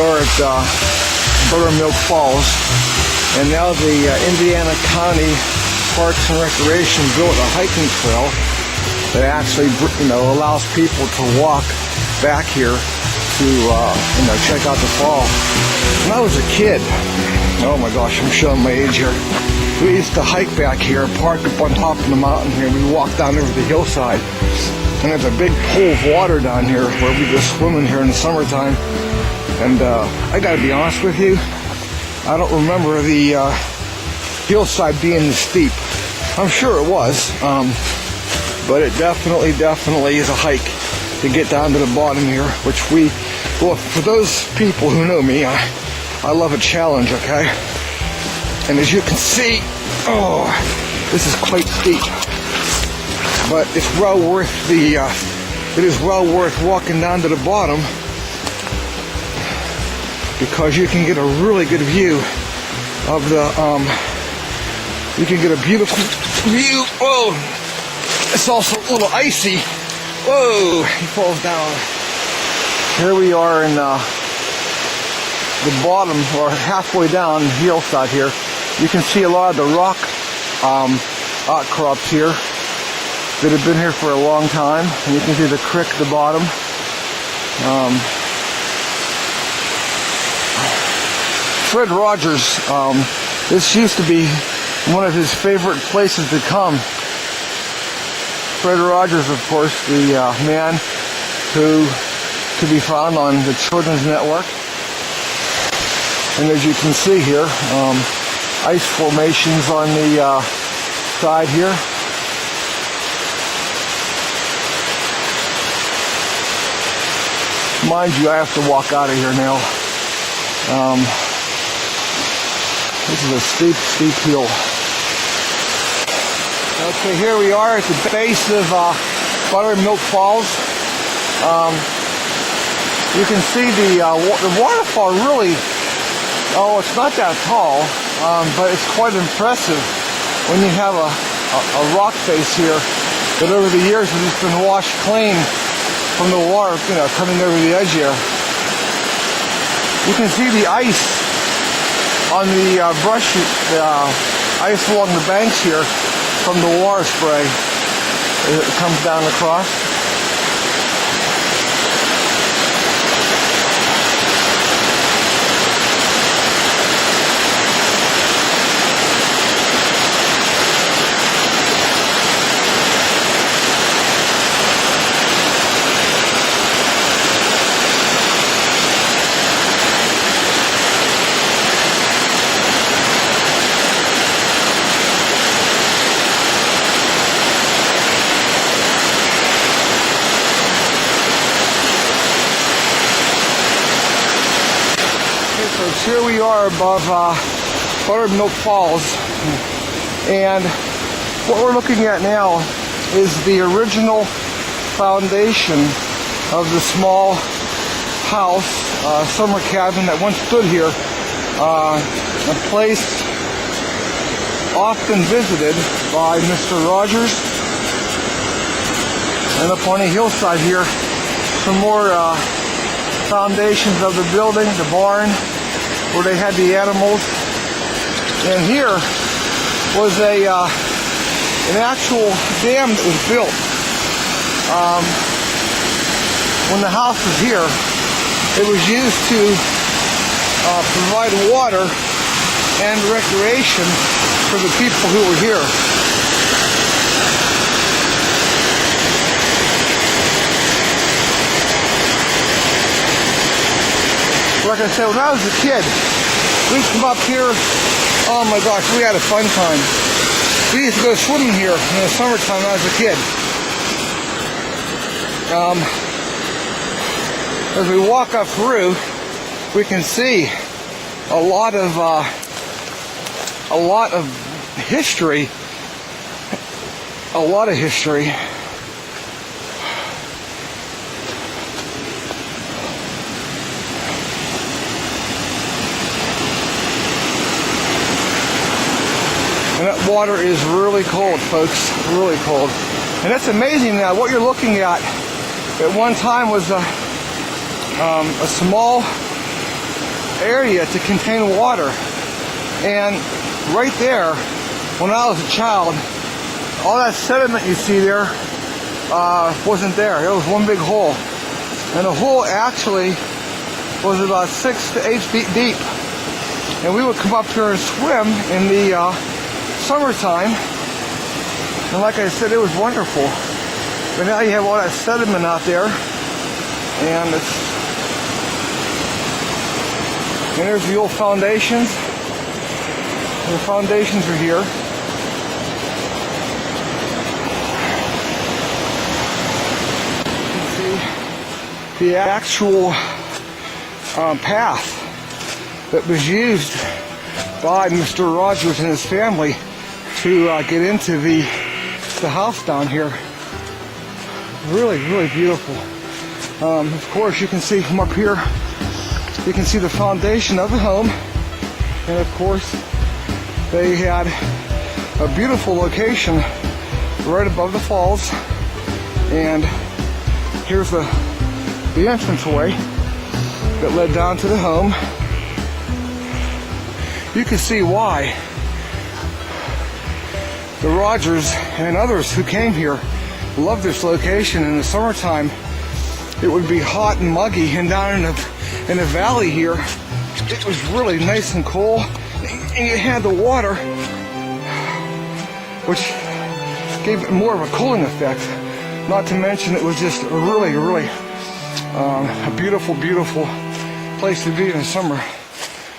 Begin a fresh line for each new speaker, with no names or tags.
are at ButterMilk Falls, and now the Indiana County Parks and Recreation built a hiking trail that actually, allows people to walk back here to, check out the fall. When I was a kid, oh my gosh, I'm showing my age here. We used to hike back here, park up on top of the mountain here, and we walk down over the hillside. And there's a big pool of water down here where we go swimming here in the summertime. And I gotta be honest with you, I don't remember the hillside being this steep. I'm sure it was, but it definitely is a hike to get down to the bottom here, which for those people who know me, I love a challenge, okay? And as you can see, this is quite steep, but it's well worth it is well worth walking down to the bottom, because you can get a really good view of you can get a beautiful view. Whoa, it's also a little icy. Whoa, he falls down. Here we are in the bottom, or halfway down the hillside here. You can see a lot of the rock outcrops here that have been here for a long time. And you can see the creek at the bottom. Fred Rodgers, this used to be one of his favorite places to come. Fred Rodgers, of course, the man who could be found on the Children's Network. And as you can see here, ice formations on the side here. Mind you, I have to walk out of here now. This is a steep hill. Okay, here we are at the base of ButterMilk Falls. You can see the waterfall really, it's not that tall, but it's quite impressive when you have a rock face here that over the years has just been washed clean from the water, coming over the edge here. You can see the ice on the brush, the ice along the banks here from the water spray as it comes down across. Here we are above ButterMilk Falls, and what we're looking at now is the original foundation of the small house, summer cabin that once stood here, a place often visited by Mr. Rodgers. And up on a hillside here, some more foundations of the building, the barn, where they had the animals. And here was an actual dam that was built. When the house was here, it was used to provide water and recreation for the people who were here. Like I said, when I was a kid, we'd come up here, oh my gosh, we had a fun time. We used to go swimming here in the summertime when I was a kid. As we walk up through, we can see a lot of history. A lot of history. And that water is really cold, folks, really cold. And that's amazing now. What you're looking at one time was a small area to contain water. And right there, when I was a child, all that sediment you see there wasn't there. It was one big hole. And the hole actually was about 6 to 8 feet deep. And we would come up here and swim in the summertime. And like I said, it was wonderful. But now you have all that sediment out there. And there's the old foundations. And the foundations are here. You can see the actual path that was used by Mr. Rodgers and his family to get into the house down here. Really, really beautiful. Of course, you can see from up here, you can see the foundation of the home. And of course, they had a beautiful location right above the falls. And here's the entranceway that led down to the home. You can see why the Rodgers and others who came here loved this location. In the summertime, it would be hot and muggy, and down in the valley here, it was really nice and cool, and you had the water, which gave it more of a cooling effect. Not to mention, it was just a really, really a beautiful, beautiful place to be in the summer.